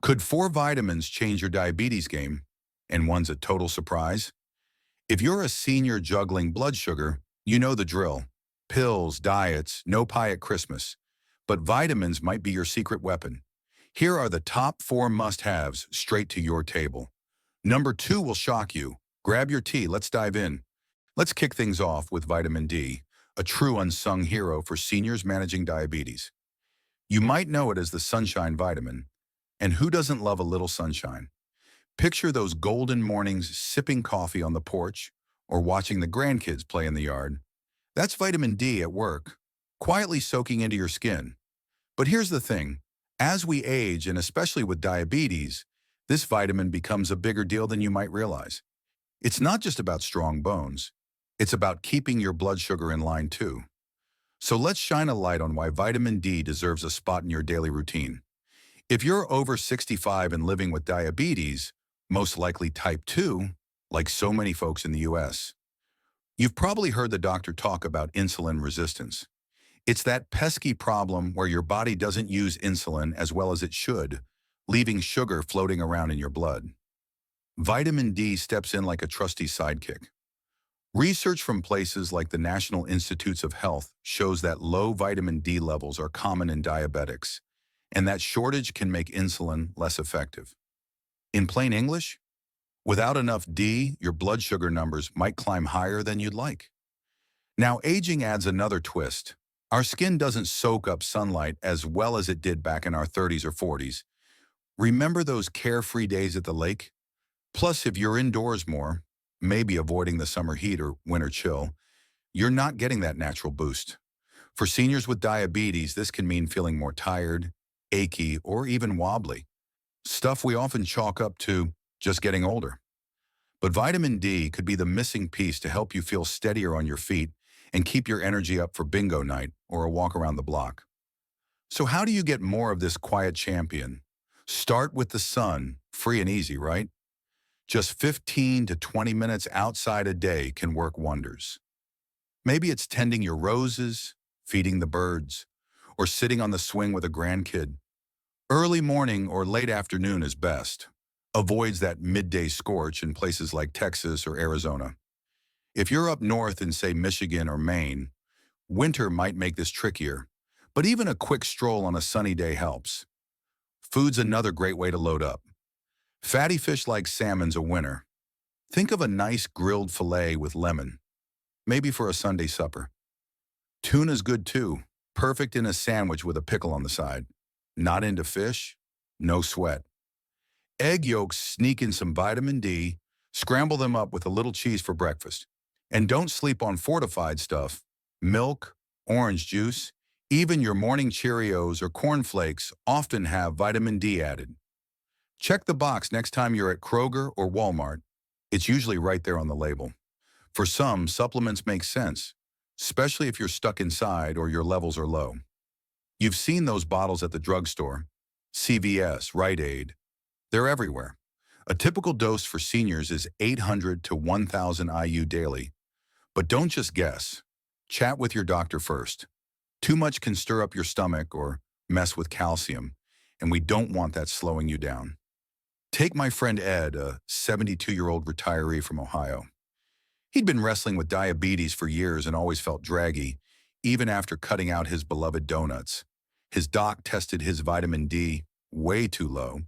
Could four vitamins change your diabetes game? And one's a total surprise? If you're a senior juggling blood sugar, you know the drill. Pills, diets, no pie at Christmas. But vitamins might be your secret weapon. Here are the top four must-haves straight to your table. Number two will shock you. Grab your tea, let's dive in. Let's kick things off with vitamin D, a true unsung hero for seniors managing diabetes. You might know it as the sunshine vitamin. And who doesn't love a little sunshine? Picture those golden mornings sipping coffee on the porch or watching the grandkids play in the yard. That's vitamin D at work, quietly soaking into your skin. But here's the thing. As we age, and especially with diabetes, this vitamin becomes a bigger deal than you might realize. It's not just about strong bones. It's about keeping your blood sugar in line too. So let's shine a light on why vitamin D deserves a spot in your daily routine. If you're over 65 and living with diabetes, most likely type 2, like so many folks in the US, you've probably heard the doctor talk about insulin resistance. It's that pesky problem where your body doesn't use insulin as well as it should, leaving sugar floating around in your blood. Vitamin D steps in like a trusty sidekick. Research from places like the National Institutes of Health shows that low vitamin D levels are common in diabetics, and that shortage can make insulin less effective. In plain English, without enough D, your blood sugar numbers might climb higher than you'd like. Now, aging adds another twist. Our skin doesn't soak up sunlight as well as it did back in our 30s or 40s. Remember those carefree days at the lake? Plus, if you're indoors more, maybe avoiding the summer heat or winter chill, you're not getting that natural boost. For seniors with diabetes, this can mean feeling more tired, achy, or even wobbly. Stuff we often chalk up to just getting older. But vitamin D could be the missing piece to help you feel steadier on your feet and keep your energy up for bingo night or a walk around the block. So how do you get more of this quiet champion? Start with the sun, free and easy, right? Just 15 to 20 minutes outside a day can work wonders. Maybe it's tending your roses, feeding the birds, or sitting on the swing with a grandkid. Early morning or late afternoon is best. Avoids that midday scorch in places like Texas or Arizona. If you're up north in, say, Michigan or Maine, winter might make this trickier, but even a quick stroll on a sunny day helps. Food's another great way to load up. Fatty fish like salmon's a winner. Think of a nice grilled filet with lemon, maybe for a Sunday supper. Tuna's good too, perfect in a sandwich with a pickle on the side. Not into fish? No sweat. Egg yolks sneak in some vitamin D, scramble them up with a little cheese for breakfast. And don't sleep on fortified stuff. Milk, orange juice, even your morning Cheerios or Corn Flakes often have vitamin D added. Check the box next time you're at Kroger or Walmart. It's usually right there on the label. For some, supplements make sense, especially if you're stuck inside or your levels are low. You've seen those bottles at the drugstore, CVS, Rite Aid. They're everywhere. A typical dose for seniors is 800 to 1,000 IU daily. But don't just guess. Chat with your doctor first. Too much can stir up your stomach or mess with calcium, and we don't want that slowing you down. Take my friend Ed, a 72-year-old retiree from Ohio. He'd been wrestling with diabetes for years and always felt draggy, even after cutting out his beloved donuts. His doc tested his vitamin D way too low.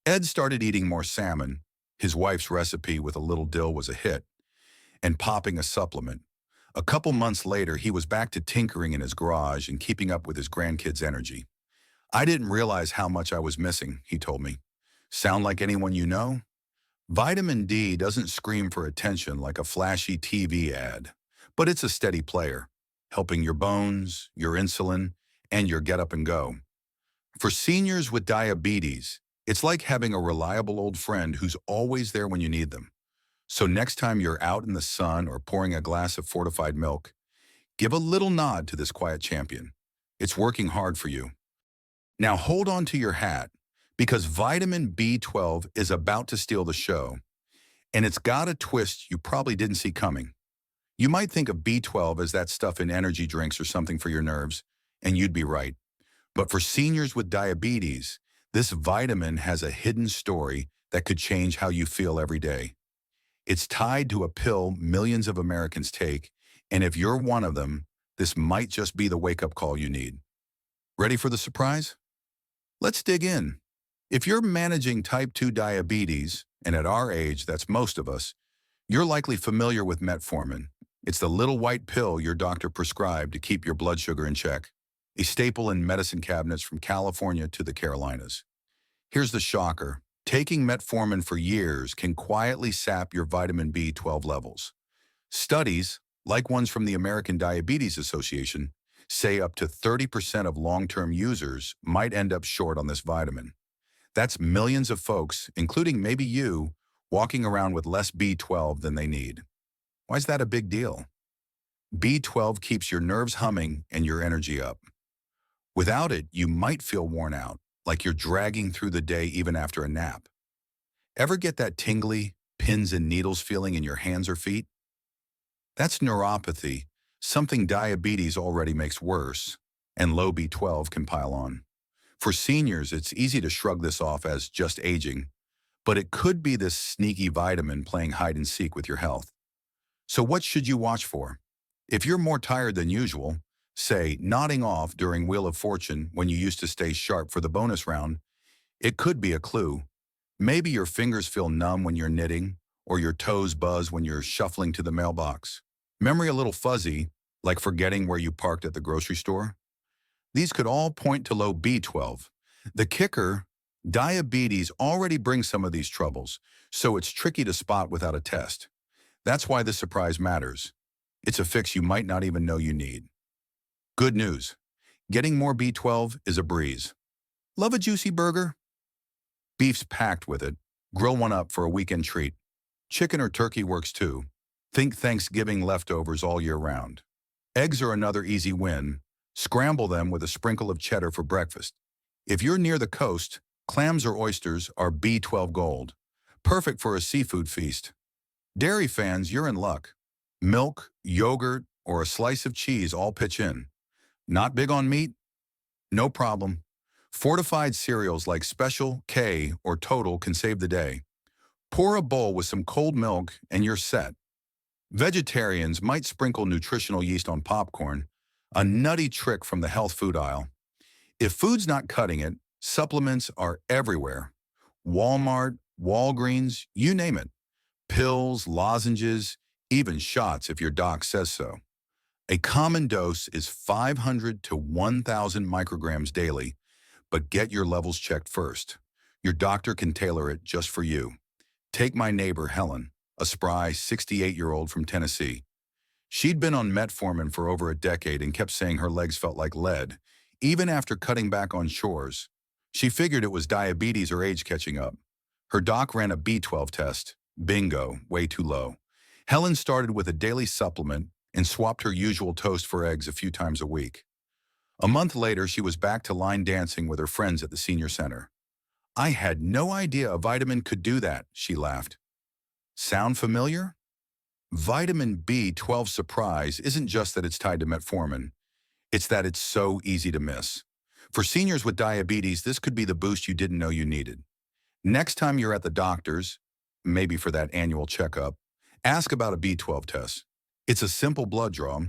Ed started eating more salmon. His wife's recipe with a little dill was a hit, and popping a supplement. A couple months later, he was back to tinkering in his garage and keeping up with his grandkids' energy. I didn't realize how much I was missing, he told me. Sound like anyone you know? Vitamin D doesn't scream for attention like a flashy TV ad, but it's a steady player, helping your bones, your insulin, and your get up and go. For seniors with diabetes, it's like having a reliable old friend who's always there when you need them. So next time you're out in the sun or pouring a glass of fortified milk, give a little nod to this quiet champion. It's working hard for you. Now hold on to your hat, because vitamin B12 is about to steal the show, and it's got a twist you probably didn't see coming. You might think of B12 as that stuff in energy drinks or something for your nerves, and you'd be right. But for seniors with diabetes, This vitamin has a hidden story that could change how you feel every day. It's tied to a pill millions of Americans take, and if you're one of them, this might just be the wake-up call you need. Ready for the surprise? Let's dig in. If you're managing type 2 diabetes, and at our age, that's most of us, you're likely familiar with metformin. It's the little white pill your doctor prescribed to keep your blood sugar in check, a staple in medicine cabinets from California to the Carolinas. Here's the shocker. Taking metformin for years can quietly sap your vitamin B12 levels. Studies, like ones from the American Diabetes Association, say up to 30% of long-term users might end up short on this vitamin. That's millions of folks, including maybe you, walking around with less B12 than they need. Why is that a big deal? B12 keeps your nerves humming and your energy up. Without it, you might feel worn out, like you're dragging through the day even after a nap. Ever get that tingly, pins and needles feeling in your hands or feet? That's neuropathy, something diabetes already makes worse, and low B12 can pile on. For seniors, it's easy to shrug this off as just aging, but it could be this sneaky vitamin playing hide and seek with your health. So what should you watch for? If you're more tired than usual, say nodding off during Wheel of Fortune when you used to stay sharp for the bonus round, it could be a clue. Maybe your fingers feel numb when you're knitting, or your toes buzz when you're shuffling to the mailbox. Memory a little fuzzy, like forgetting where you parked at the grocery store. These could all point to low B12. The kicker, diabetes already brings some of these troubles, so it's tricky to spot without a test. That's why the surprise matters. It's a fix you might not even know you need. Good news. Getting more B12 is a breeze. Love a juicy burger? Beef's packed with it. Grill one up for a weekend treat. Chicken or turkey works too. Think Thanksgiving leftovers all year round. Eggs are another easy win. Scramble them with a sprinkle of cheddar for breakfast. If you're near the coast, clams or oysters are B12 gold. Perfect for a seafood feast. Dairy fans, you're in luck. Milk, yogurt, or a slice of cheese all pitch in. Not big on meat? No problem. Fortified cereals like Special, K, or Total can save the day. Pour a bowl with some cold milk and you're set. Vegetarians might sprinkle nutritional yeast on popcorn, a nutty trick from the health food aisle. If food's not cutting it, supplements are everywhere. Walmart, Walgreens, you name it. Pills, lozenges, even shots if your doc says so. A common dose is 500 to 1,000 micrograms daily, but get your levels checked first. Your doctor can tailor it just for you. Take my neighbor, Helen, a spry 68-year-old from Tennessee. She'd been on metformin for over a decade and kept saying her legs felt like lead, even after cutting back on chores. She figured it was diabetes or age catching up. Her doc ran a B12 test. Bingo, way too low. Helen started with a daily supplement and swapped her usual toast for eggs a few times a week. A month later, she was back to line dancing with her friends at the senior center. I had no idea a vitamin could do that, she laughed. Sound familiar? Vitamin B12 surprise isn't just that it's tied to metformin. It's that it's so easy to miss. For seniors with diabetes, this could be the boost you didn't know you needed. Next time you're at the doctor's, maybe for that annual checkup, ask about a B12 test. It's a simple blood draw,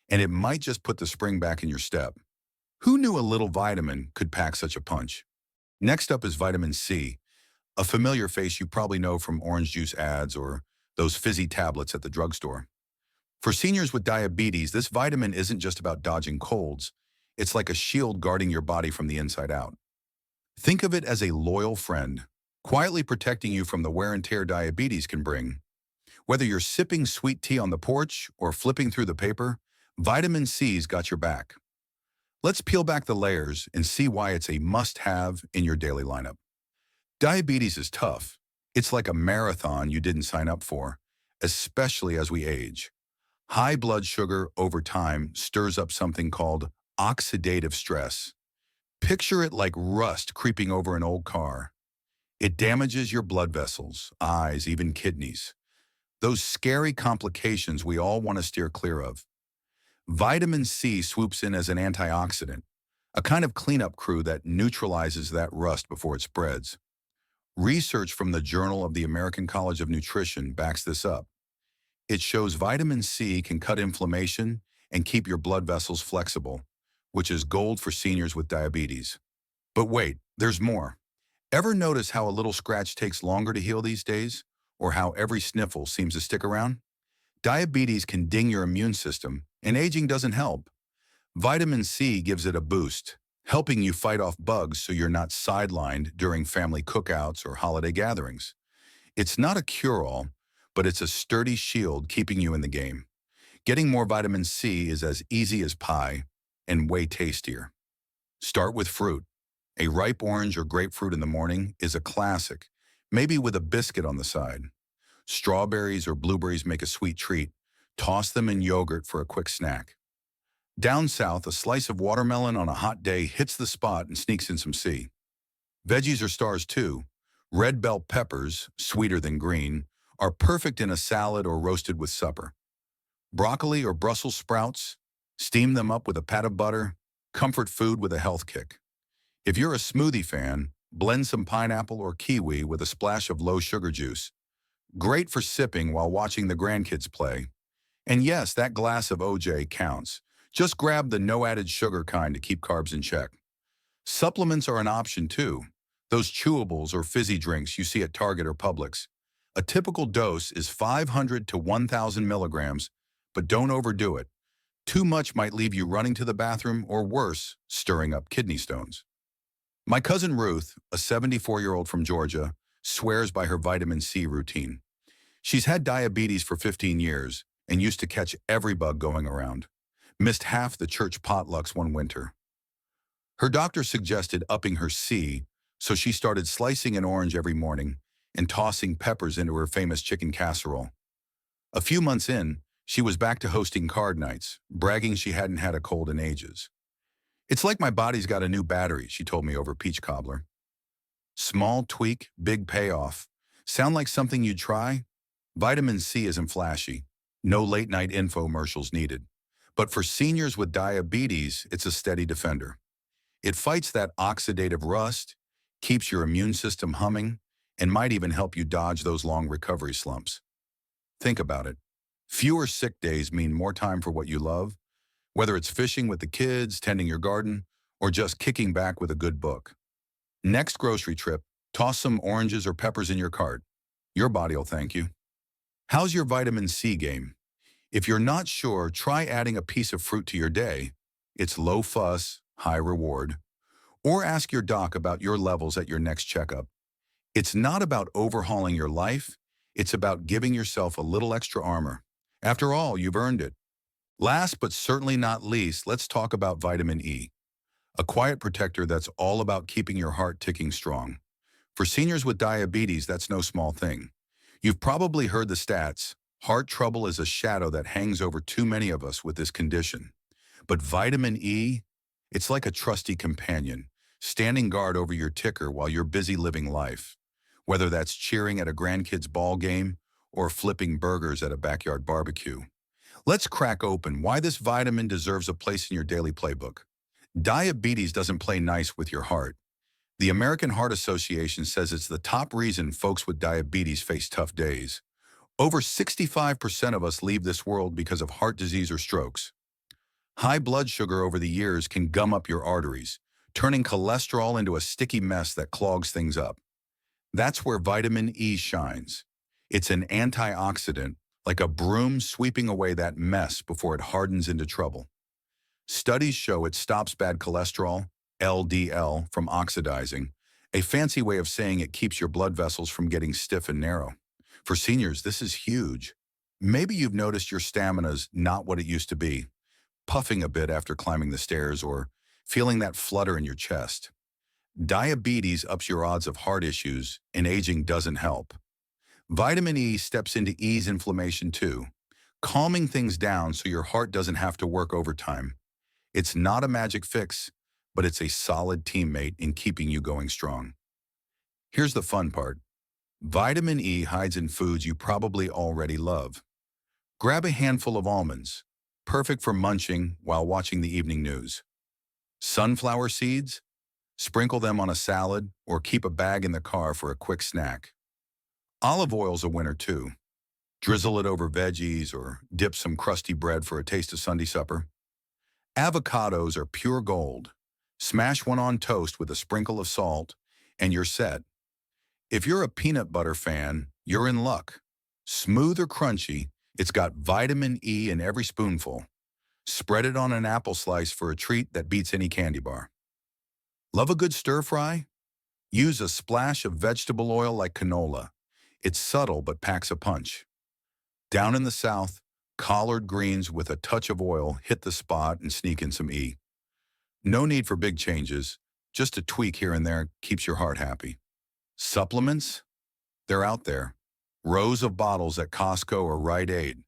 and it might just put the spring back in your step. Who knew a little vitamin could pack such a punch? Next up is vitamin C, a familiar face you probably know from orange juice ads or those fizzy tablets at the drugstore. For seniors with diabetes, this vitamin isn't just about dodging colds. It's like a shield guarding your body from the inside out. Think of it as a loyal friend, quietly protecting you from the wear and tear diabetes can bring. Whether you're sipping sweet tea on the porch or flipping through the paper, vitamin C's got your back. Let's peel back the layers and see why it's a must-have in your daily lineup. Diabetes is tough. It's like a marathon you didn't sign up for, especially as we age. High blood sugar over time stirs up something called oxidative stress. Picture it like rust creeping over an old car. It damages your blood vessels, eyes, even kidneys. Those scary complications we all want to steer clear of. Vitamin C swoops in as an antioxidant, a kind of cleanup crew that neutralizes that rust before it spreads. Research from the Journal of the American College of Nutrition backs this up. It shows vitamin C can cut inflammation and keep your blood vessels flexible, which is gold for seniors with diabetes. But wait, there's more. Ever notice how a little scratch takes longer to heal these days? Or how every sniffle seems to stick around? Diabetes can ding your immune system, and aging doesn't help. Vitamin C gives it a boost, helping you fight off bugs so you're not sidelined during family cookouts or holiday gatherings. It's not a cure-all, but it's a sturdy shield keeping you in the game. Getting more vitamin C is as easy as pie and way tastier. Start with fruit. A ripe orange or grapefruit in the morning is a classic, maybe with a biscuit on the side. Strawberries or blueberries make a sweet treat. Toss them in yogurt for a quick snack. Down south, a slice of watermelon on a hot day hits the spot and sneaks in some C. Veggies are stars too. Red bell peppers, sweeter than green, are perfect in a salad or roasted with supper. Broccoli or Brussels sprouts, steam them up with a pat of butter, comfort food with a health kick. If you're a smoothie fan, blend some pineapple or kiwi with a splash of low sugar juice. Great for sipping while watching the grandkids play. And yes, that glass of OJ counts. Just grab the no added sugar kind to keep carbs in check. Supplements are an option too. Those chewables or fizzy drinks you see at Target or Publix. A typical dose is 500 to 1,000 milligrams, but don't overdo it. Too much might leave you running to the bathroom or worse, stirring up kidney stones. My cousin Ruth, a 74-year-old from Georgia, swears by her vitamin C routine. She's had diabetes for 15 years and used to catch every bug going around. Missed half the church potlucks one winter. Her doctor suggested upping her C, so she started slicing an orange every morning and tossing peppers into her famous chicken casserole. A few months in, she was back to hosting card nights, bragging she hadn't had a cold in ages. It's like my body's got a new battery, she told me over peach cobbler. Small tweak, big payoff. Sound like something you'd try? Vitamin C isn't flashy. No late-night infomercials needed. But for seniors with diabetes, it's a steady defender. It fights that oxidative rust, keeps your immune system humming, and might even help you dodge those long recovery slumps. Think about it. Fewer sick days mean more time for what you love, whether it's fishing with the kids, tending your garden, or just kicking back with a good book. Next grocery trip, toss some oranges or peppers in your cart. Your body'll thank you. How's your vitamin C game? If you're not sure, try adding a piece of fruit to your day. It's low fuss, high reward. Or ask your doc about your levels at your next checkup. It's not about overhauling your life. It's about giving yourself a little extra armor. After all, you've earned it. Last but certainly not least, let's talk about vitamin E, a quiet protector that's all about keeping your heart ticking strong. For seniors with diabetes, that's no small thing. You've probably heard the stats. Heart trouble is a shadow that hangs over too many of us with this condition. But vitamin E, it's like a trusty companion, standing guard over your ticker while you're busy living life. Whether that's cheering at a grandkid's ball game or flipping burgers at a backyard barbecue. Let's crack open why this vitamin deserves a place in your daily playbook. Diabetes doesn't play nice with your heart. The American Heart Association says it's the top reason folks with diabetes face tough days. Over 65% of us leave this world because of heart disease or strokes. High blood sugar over the years can gum up your arteries, turning cholesterol into a sticky mess that clogs things up. That's where vitamin E shines. It's an antioxidant, like a broom sweeping away that mess before it hardens into trouble. Studies show it stops bad cholesterol, LDL, from oxidizing, a fancy way of saying it keeps your blood vessels from getting stiff and narrow. For seniors, this is huge. Maybe you've noticed your stamina's not what it used to be, puffing a bit after climbing the stairs or feeling that flutter in your chest. Diabetes ups your odds of heart issues, and aging doesn't help. Vitamin E steps in to ease inflammation too, calming things down so your heart doesn't have to work overtime. It's not a magic fix, but it's a solid teammate in keeping you going strong. Here's the fun part. Vitamin E hides in foods you probably already love. Grab a handful of almonds, perfect for munching while watching the evening news. Sunflower seeds? Sprinkle them on a salad or keep a bag in the car for a quick snack. Olive oil's a winner too. Drizzle it over veggies or dip some crusty bread for a taste of Sunday supper. Avocados are pure gold. Smash one on toast with a sprinkle of salt, and you're set. If you're a peanut butter fan, you're in luck. Smooth or crunchy, it's got vitamin E in every spoonful. Spread it on an apple slice for a treat that beats any candy bar. Love a good stir fry? Use a splash of vegetable oil like canola. It's subtle but packs a punch. Down in the South, collard greens with a touch of oil hit the spot and sneak in some E. No need for big changes. Just a tweak here and there keeps your heart happy. Supplements? They're out there. Rows of bottles at Costco or Rite Aid.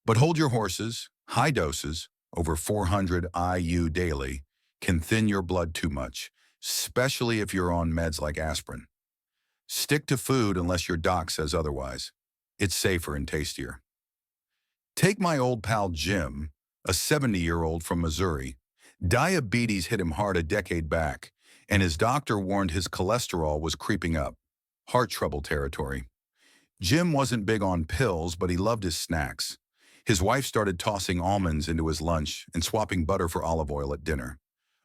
But hold your horses. High doses, over 400 IU daily, can thin your blood too much, especially if you're on meds like aspirin. Stick to food unless your doc says otherwise. It's safer and tastier. Take my old pal Jim, a 70-year-old from Missouri. Diabetes hit him hard a decade back, and his doctor warned his cholesterol was creeping up. Heart trouble territory. Jim wasn't big on pills, but he loved his snacks. His wife started tossing almonds into his lunch and swapping butter for olive oil at dinner.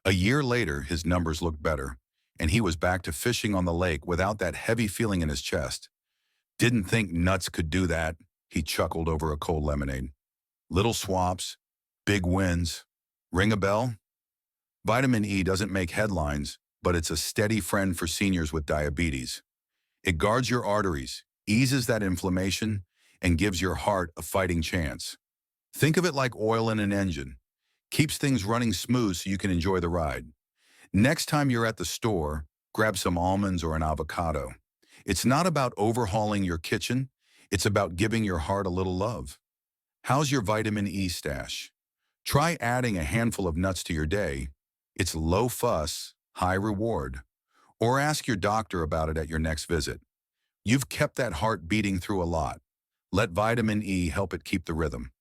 A year later, his numbers looked better, and he was back to fishing on the lake without that heavy feeling in his chest. Didn't think nuts could do that, he chuckled over a cold lemonade. Little swaps, big wins. Ring a bell? Vitamin E doesn't make headlines, but it's a steady friend for seniors with diabetes. It guards your arteries, eases that inflammation, and gives your heart a fighting chance. Think of it like oil in an engine. Keeps things running smooth so you can enjoy the ride. Next time you're at the store, grab some almonds or an avocado. It's not about overhauling your kitchen, it's about giving your heart a little love. How's your vitamin E stash? Try adding a handful of nuts to your day. It's low fuss, high reward. Or ask your doctor about it at your next visit. You've kept that heart beating through a lot. Let vitamin E help it keep the rhythm.